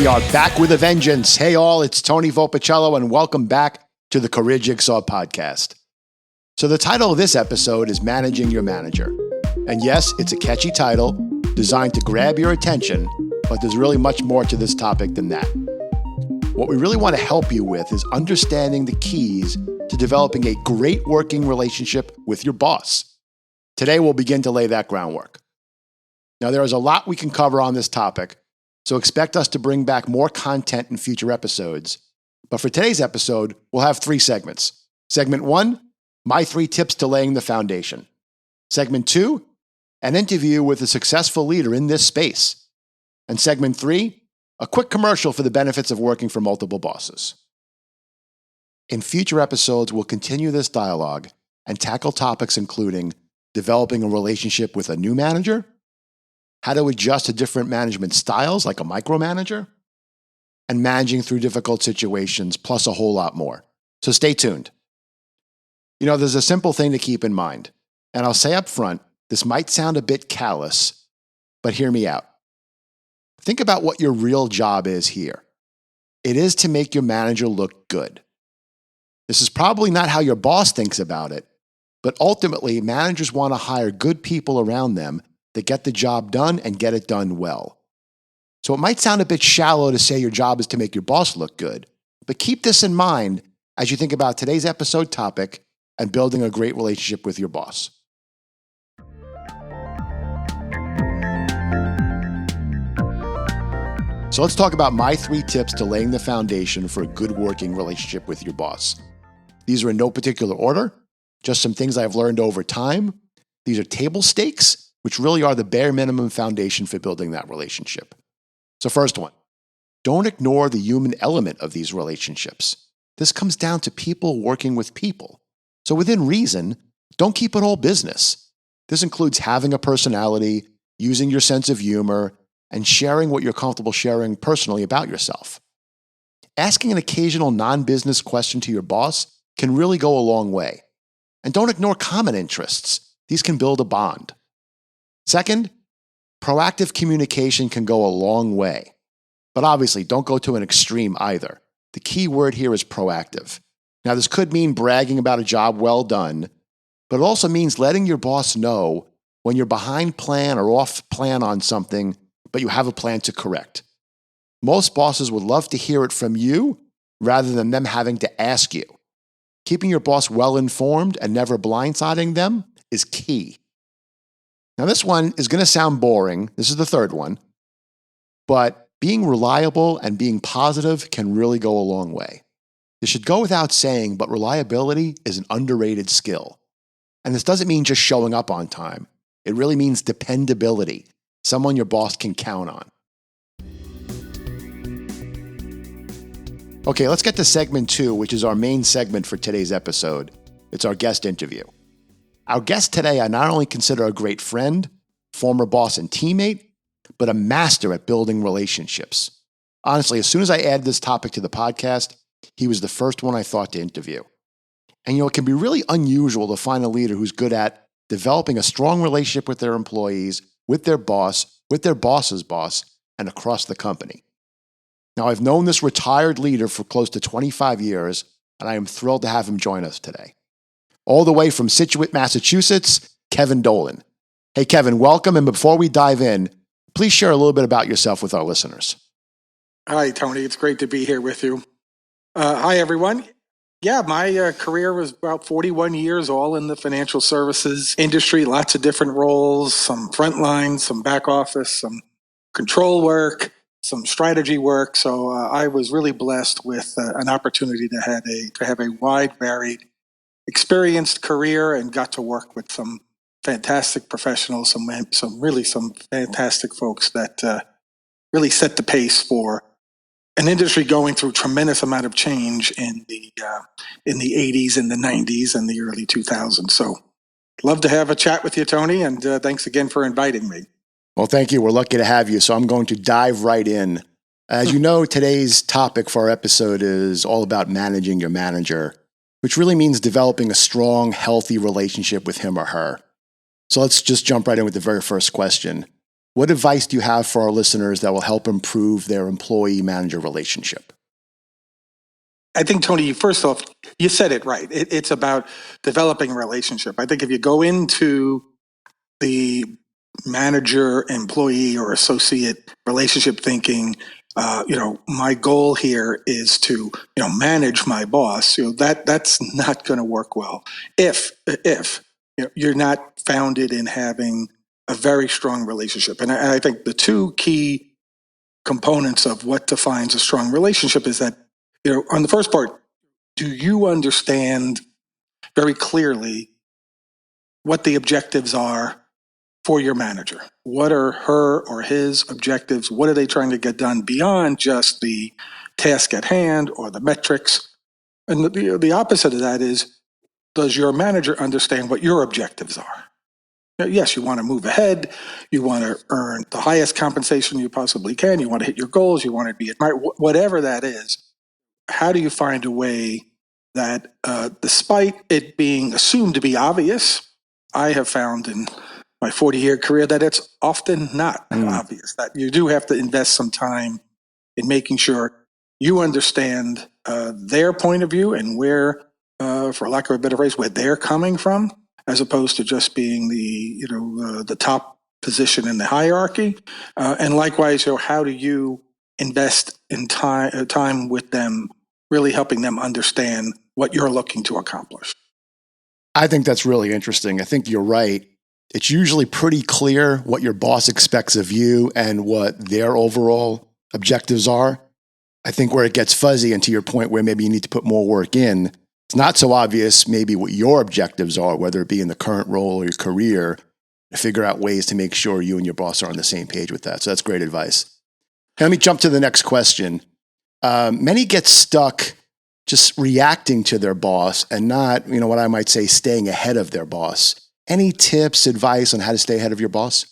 are back with a vengeance. Hey all, it's Tony Volpicello and welcome back to the Career Jigsaw podcast. So the title of this episode is Managing Your Manager. And yes, it's a catchy title designed to grab your attention, but there's really much more to this topic than that. What we really want to help you with is understanding the keys to developing a great working relationship with your boss. Today we'll begin to lay that groundwork. Now there is a lot we can cover on this topic, so expect us to bring back more content in future episodes. But for today's episode, we'll have 3 segments. Segment 1, my 3 tips to laying the foundation. Segment 2, an interview with a successful leader in this space. And segment 3, a quick commercial for the benefits of working for multiple bosses. In future episodes, we'll continue this dialogue and tackle topics including developing a relationship with a new manager, how to adjust to different management styles like a micromanager, and managing through difficult situations, plus a whole lot more. So stay tuned. You know, there's a simple thing to keep in mind, and I'll say up front, this might sound a bit callous, but hear me out. Think about what your real job is here. It is to make your manager look good. This is probably not how your boss thinks about it, but ultimately, managers want to hire good people around them that get the job done and get it done well. So it might sound a bit shallow to say your job is to make your boss look good, but keep this in mind as you think about today's episode topic and building a great relationship with your boss. So let's talk about my 3 tips to laying the foundation for a good working relationship with your boss. These are in no particular order, just some things I've learned over time. These are table stakes, which really are the bare minimum foundation for building that relationship. So first one, don't ignore the human element of these relationships. This comes down to people working with people. So within reason, don't keep it all business. This includes having a personality, using your sense of humor, and sharing what you're comfortable sharing personally about yourself. Asking an occasional non-business question to your boss can really go a long way. And don't ignore common interests. These can build a bond. Second, proactive communication can go a long way. But obviously, don't go to an extreme either. The key word here is proactive. Now, this could mean bragging about a job well done, but it also means letting your boss know when you're behind plan or off plan on something, but you have a plan to correct. Most bosses would love to hear it from you rather than them having to ask you. Keeping your boss well informed and never blindsiding them is key. Now, this one is going to sound boring. This is the third one. But being reliable and being positive can really go a long way. This should go without saying, but reliability is an underrated skill. And this doesn't mean just showing up on time. It really means dependability, someone your boss can count on. Okay, let's get to segment 2, which is our main segment for today's episode. It's our guest interview. Our guest today I not only consider a great friend, former boss and teammate, but a master at building relationships. Honestly, as soon as I added this topic to the podcast, he was the first one I thought to interview. And it can be really unusual to find a leader who's good at developing a strong relationship with their employees, with their boss, with their boss's boss, and across the company. Now, I've known this retired leader for close to 25 years, and I am thrilled to have him join us today. All the way from Scituate, Massachusetts, Kevin Dolan. Hey, Kevin, welcome. And before we dive in, please share a little bit about yourself with our listeners. Hi, Tony. It's great to be here with you. Hi, everyone. Yeah, my career was about 41 years, all in the financial services industry, lots of different roles, some frontline, some back office, some control work, some strategy work. So I was really blessed with an opportunity to have a wide, varied, experienced career and got to work with some fantastic professionals, some fantastic folks that really set the pace for an industry going through tremendous amount of change in the 80s and the 90s and the early 2000s. So love to have a chat with you, Tony, and thanks again for inviting me. Well, thank you. We're lucky to have you. So I'm going to dive right in. As you know, today's topic for our episode is all about managing your manager, which really means developing a strong, healthy relationship with him or her. So let's just jump right in with the very first question. what advice do you have for our listeners that will help improve their employee-manager relationship? I think, Tony, first off, you said it right. It's about developing a relationship. I think if you go into the manager, employee, or associate relationship thinking, my goal here is to, manage my boss. That's not going to work well if you're not founded in having a very strong relationship. And I think the two key components of what defines a strong relationship is that, on the first part, do you understand very clearly what the objectives are for your manager? What are her or his objectives? What are they trying to get done beyond just the task at hand or the metrics? And the opposite of that is, does your manager understand what your objectives are? Yes, you want to move ahead. You want to earn the highest compensation you possibly can. You want to hit your goals. You want to be admired, whatever that is. How do you find a way that, despite it being assumed to be obvious, I have found in my 40-year career that it's often not obvious, that you do have to invest some time in making sure you understand their point of view and where, for lack of a better phrase, where they're coming from, as opposed to just being the top position in the hierarchy. And likewise, how do you invest in time with them, really helping them understand what you're looking to accomplish? I think that's really interesting. I think you're right. It's usually pretty clear what your boss expects of you and what their overall objectives are. I think where it gets fuzzy, and to your point where maybe you need to put more work in, it's not so obvious maybe what your objectives are, whether it be in the current role or your career, to figure out ways to make sure you and your boss are on the same page with that. So that's great advice. Let me jump to the next question. Many get stuck just reacting to their boss and not, what I might say, staying ahead of their boss. Any tips, advice on how to stay ahead of your boss?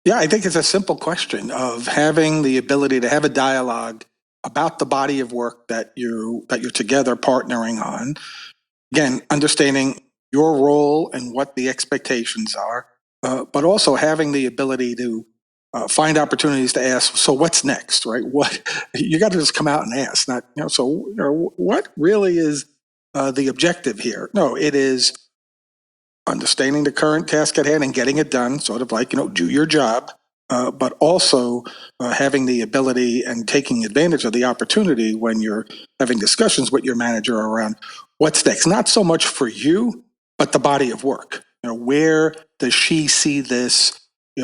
Yeah, I think it's a simple question of having the ability to have a dialogue about the body of work that you're together partnering on. Again, understanding your role and what the expectations are, but also having the ability to find opportunities to ask, so what's next, right? What you got to just come out and ask, not, what really is the objective here? No, it is understanding the current task at hand and getting it done, sort of like, do your job, but also having the ability and taking advantage of the opportunity when you're having discussions with your manager around what's next, not so much for you, but the body of work. Where does she see this,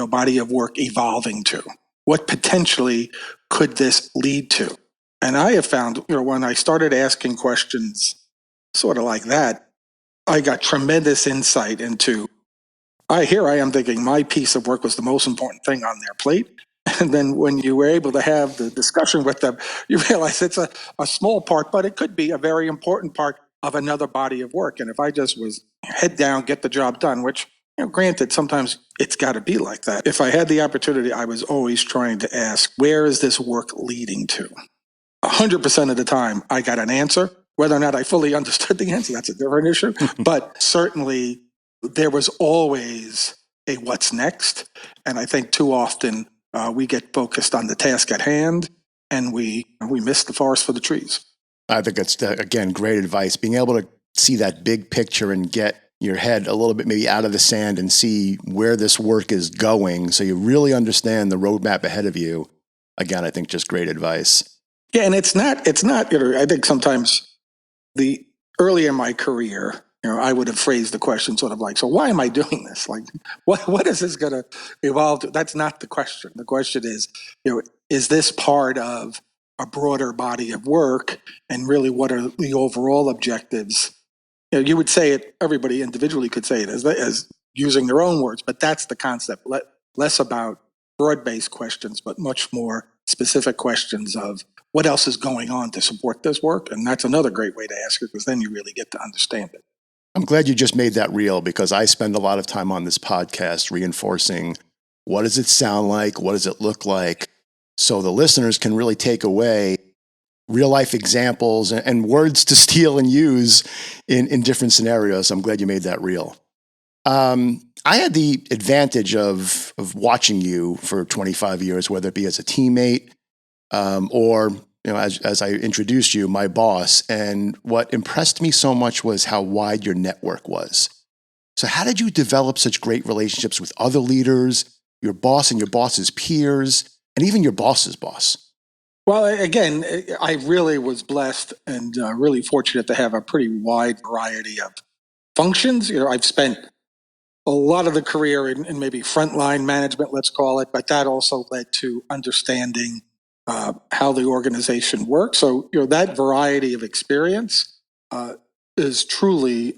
body of work evolving to? What potentially could this lead to? And I have found, when I started asking questions sort of like that, I got tremendous insight into, here I am thinking my piece of work was the most important thing on their plate. And then when you were able to have the discussion with them, you realize it's a small part, but it could be a very important part of another body of work. And if I just was head down, get the job done, which, granted, sometimes it's got to be like that. If I had the opportunity, I was always trying to ask, where is this work leading to? 100% of the time, I got an answer. Whether or not I fully understood the answer, that's a different issue. But certainly, there was always a what's next. And I think too often we get focused on the task at hand and we miss the forest for the trees. I think that's, again, great advice. Being able to see that big picture and get your head a little bit maybe out of the sand and see where this work is going so you really understand the roadmap ahead of you. Again, I think just great advice. Yeah, and it's not, I think sometimes early in my career, I would have phrased the question sort of like, so why am I doing this? Like, what is this going to evolve to? That's not the question. The question is, is this part of a broader body of work? And really, what are the overall objectives? You would say it, everybody individually could say it as using their own words, but that's the concept. Less about broad-based questions, but much more specific questions of what else is going on to support this work. And that's another great way to ask it, because then you really get to understand it. I'm glad you just made that real, because I spend a lot of time on this podcast reinforcing what does it sound like, what does it look like, so the listeners can really take away real life examples and words to steal and use in different scenarios. I'm glad you made that real. I had the advantage of of watching you for 25 years, whether it be as a teammate or as I introduced you, my boss. And what impressed me so much was how wide your network was. So how did you develop such great relationships with other leaders, your boss and your boss's peers, and even your boss's boss? Well, again, I really was blessed and really fortunate to have a pretty wide variety of functions. I've spent a lot of the career in maybe frontline management, let's call it, but that also led to understanding how the organization works. So, that variety of experience is truly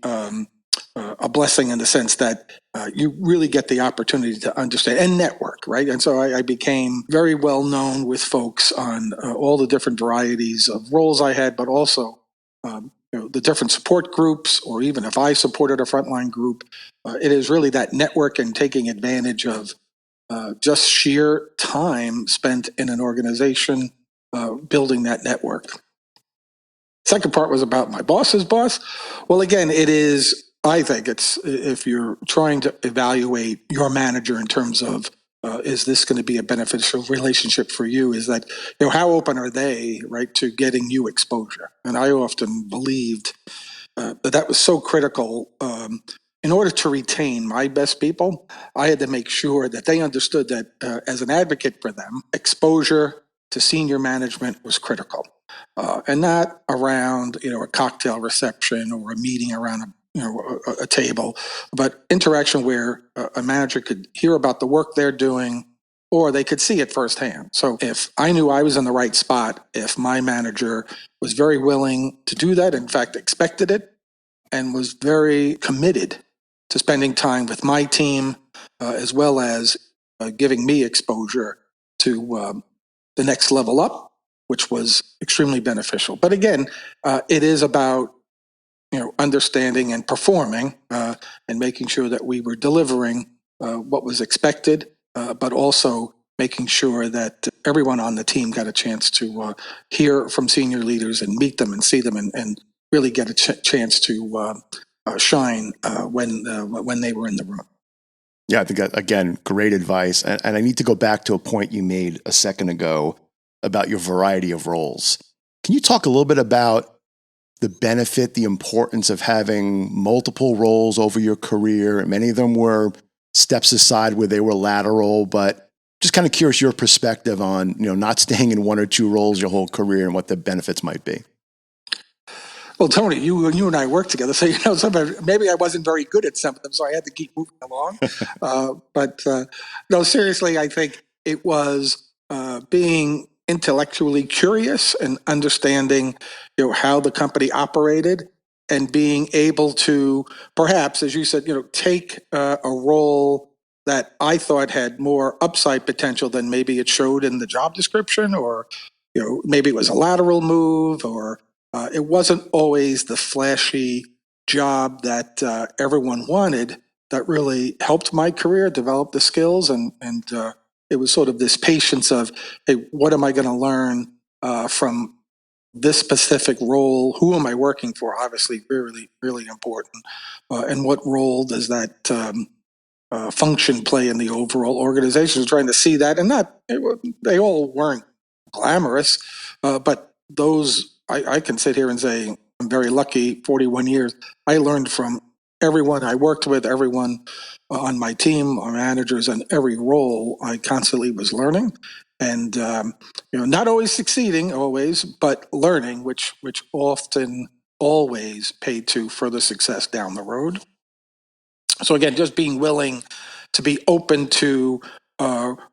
a blessing in the sense that you really get the opportunity to understand and network, right? And so I became very well known with folks on all the different varieties of roles I had, but also the different support groups, or even if I supported a frontline group, it is really that network and taking advantage of just sheer time spent in an organization building that network. Second part was about my boss's boss. Well, again, I think it's, if you're trying to evaluate your manager in terms of, is this going to be a beneficial relationship for you? Is that, how open are they, right, to getting you exposure? And I often believed that was so critical. In order to retain my best people, I had to make sure that they understood that as an advocate for them, exposure to senior management was critical. And not around, a cocktail reception or a meeting around a table, but interaction where a manager could hear about the work they're doing, or they could see it firsthand. So if I knew I was in the right spot, if my manager was very willing to do that, in fact, expected it, and was very committed to spending time with my team, as well as giving me exposure to the next level up, which was extremely beneficial. But again, it is about understanding and performing and making sure that we were delivering what was expected, but also making sure that everyone on the team got a chance to hear from senior leaders and meet them and see them and really get a chance to shine when they were in the room. Yeah, I think, again, great advice. And I need to go back to a point you made a second ago about your variety of roles. Can you talk a little bit about the benefit, the importance of having multiple roles over your career? Many of them were steps aside where they were lateral, but just kind of curious your perspective on, not staying in one or two roles your whole career and what the benefits might be. Well, Tony, you and I worked together, so maybe I wasn't very good at some of them, so I had to keep moving along. But no, seriously, I think it was being intellectually curious and understanding, how the company operated, and being able to perhaps, as you said, take a role that I thought had more upside potential than maybe it showed in the job description, or maybe it was a lateral move, or it wasn't always the flashy job that everyone wanted that really helped my career develop the skills. And it was sort of this patience of, hey, what am I going to learn from this specific role? Who am I working for? Obviously, really, really important. And what role does that function play in the overall organization? Trying to see that, and they all weren't glamorous, but those, I can sit here and say I'm very lucky. 41 years, I learned from everyone I worked with, everyone on my team, our managers, and every role. I constantly was learning, and not always succeeding, but learning, which often always paid to further success down the road. So again, just being willing to be open to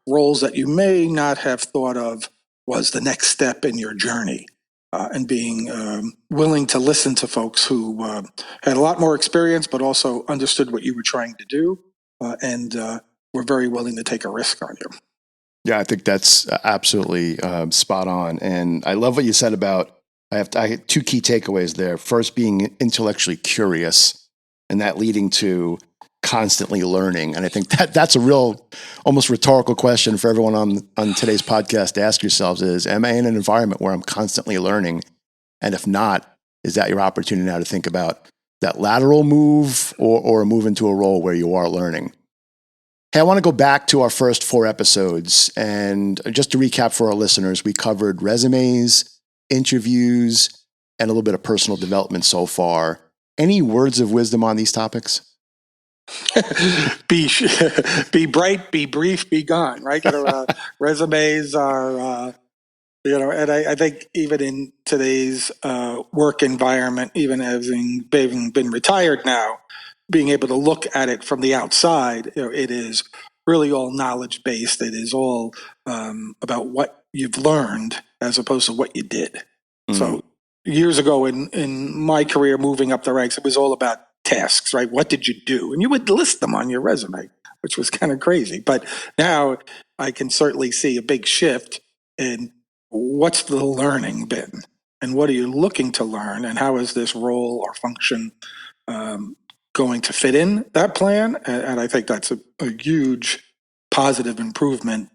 roles that you may not have thought of was the next step in your journey, and being willing to listen to folks who had a lot more experience, but also understood what you were trying to do, and were very willing to take a risk on you. Yeah, I think that's absolutely spot on. And I love what you said about, I had two key takeaways there. First, being intellectually curious, and that leading to constantly learning. And I think that's a real, almost rhetorical question for everyone on today's podcast to ask yourselves is, am I in an environment where I'm constantly learning? And if not, is that your opportunity now to think about that lateral move or a move into a role where you are learning? Hey, I want to go back to our first 4 episodes. And just to recap for our listeners, we covered resumes, interviews, and a little bit of personal development so far. Any words of wisdom on these topics? Be bright, be brief, be gone, right? Resumes are, and I think even in today's work environment, even having been retired now, being able to look at it from the outside, it is really all knowledge based. It is all about what you've learned as opposed to what you did. So years ago in my career, moving up the ranks, it was all about tasks, right? What did you do? And you would list them on your resume, which was kind of crazy. But now I can certainly see a big shift in what's the learning been and what are you looking to learn and how is this role or function going to fit in that plan? And I think that's a huge positive improvement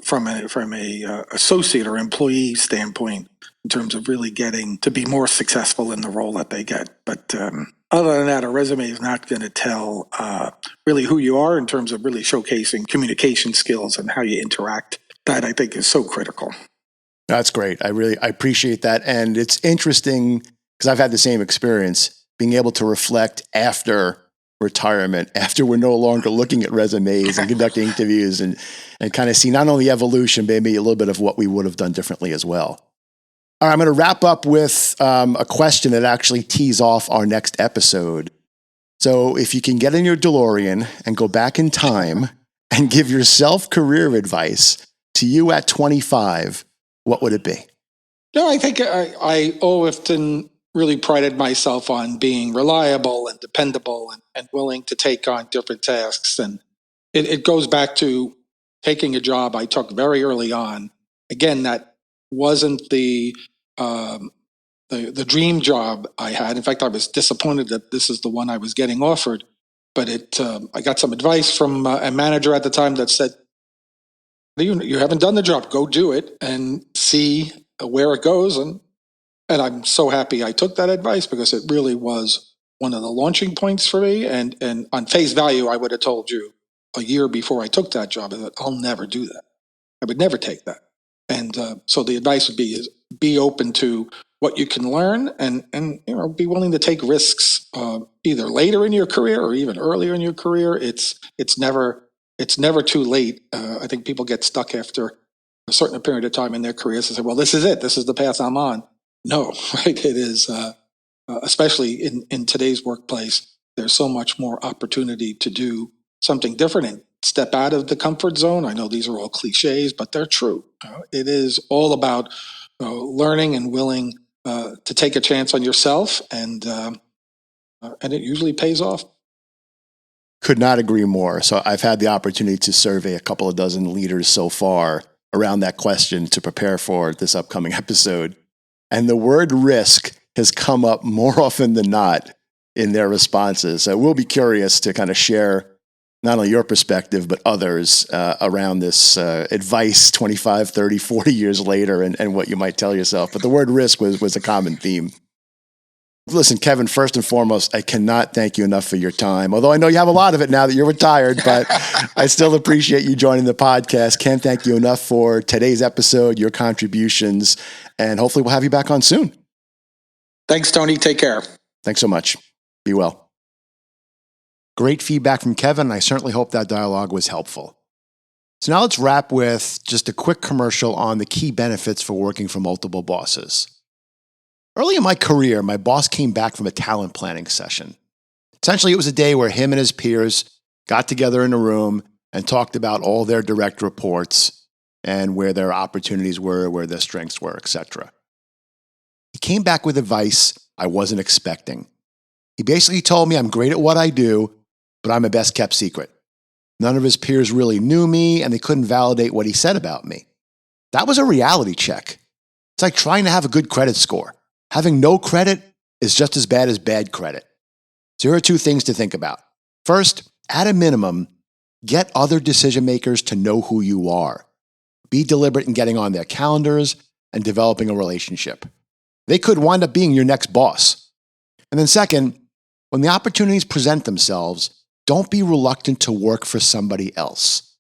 from a associate or employee standpoint in terms of really getting to be more successful in the role that they get. But other than that, a resume is not going to tell really who you are in terms of really showcasing communication skills and how you interact. That I think is so critical. That's great. I appreciate that. And it's interesting because I've had the same experience, being able to reflect after retirement, after we're no longer looking at resumes and conducting interviews and kind of see not only evolution, but maybe a little bit of what we would have done differently as well. All right, I'm going to wrap up with a question that actually tees off our next episode. So if you can get in your DeLorean and go back in time and give yourself career advice to you at 25, what would it be? No, I think I often really prided myself on being reliable and dependable and willing to take on different tasks. And it goes back to taking a job I took very early on. Again, that wasn't the dream job I had. In fact, I was disappointed that this is the one I was getting offered. But I got some advice from a manager at the time that said, you haven't done the job, go do it and see where it goes. And I'm so happy I took that advice because it really was one of the launching points for me. And on face value, I would have told you a year before I took that job that I'll never do that. I would never take that. And so the advice would be open to what you can learn and be willing to take risks either later in your career or even earlier in your career. It's never too late. I think people get stuck after a certain period of time in their careers and say, well, this is it. This is the path I'm on. No, right? It is, especially in today's workplace, there's so much more opportunity to do something different and step out of the comfort zone. I know these are all cliches, but they're true. It is all about learning and willing to take a chance on yourself, and it usually pays off. Could not agree more. So I've had the opportunity to survey a couple of dozen leaders so far around that question to prepare for this upcoming episode. And the word risk has come up more often than not in their responses. So we'll be curious to kind of share not only your perspective, but others around this advice 25, 30, 40 years later and what you might tell yourself. But the word risk was a common theme. Listen, Kevin, first and foremost, I cannot thank you enough for your time. Although I know you have a lot of it now that you're retired, but I still appreciate you joining the podcast. Can't thank you enough for today's episode, your contributions, and hopefully we'll have you back on soon. Thanks, Tony. Take care. Thanks so much. Be well. Great feedback from Kevin, and I certainly hope that dialogue was helpful. So now let's wrap with just a quick commercial on the key benefits for working for multiple bosses. Early in my career, my boss came back from a talent planning session. Essentially, it was a day where him and his peers got together in a room and talked about all their direct reports and where their opportunities were, where their strengths were, etc. He came back with advice I wasn't expecting. He basically told me I'm great at what I do, but I'm a best kept secret. None of his peers really knew me, and they couldn't validate what he said about me. That was a reality check. It's like trying to have a good credit score. Having no credit is just as bad credit. So here are 2 things to think about. First, at a minimum, get other decision makers to know who you are. Be deliberate in getting on their calendars and developing a relationship. They could wind up being your next boss. And then second, when the opportunities present themselves, don't be reluctant to work for somebody else.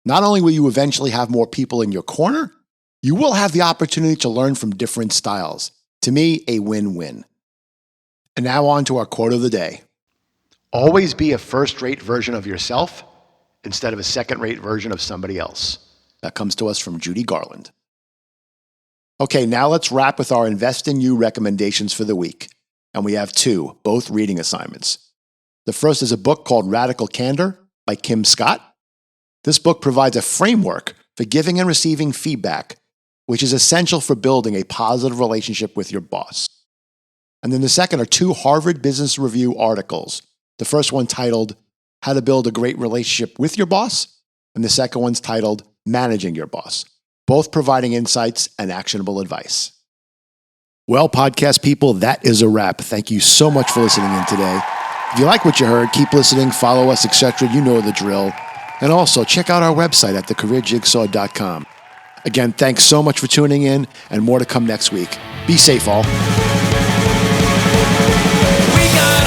Not only will you eventually have more people in your corner, you will have the opportunity to learn from different styles. To me, a win-win. And now on to our quote of the day. Always be a first-rate version of yourself instead of a second-rate version of somebody else. That comes to us from Judy Garland. Okay, now let's wrap with our Invest in You recommendations for the week. And we have two, both reading assignments. The first is a book called Radical Candor by Kim Scott. This book provides a framework for giving and receiving feedback, which is essential for building a positive relationship with your boss. And then the second are two Harvard Business Review articles. The first one titled, How to Build a Great Relationship with Your Boss, and the second one's titled, Managing Your Boss, both providing insights and actionable advice. Well, podcast people, that is a wrap. Thank you so much for listening in today. If you like what you heard, keep listening, follow us, etc. You know the drill. And also, check out our website at thecareerjigsaw.com. Again, thanks so much for tuning in, and more to come next week. Be safe, all. We got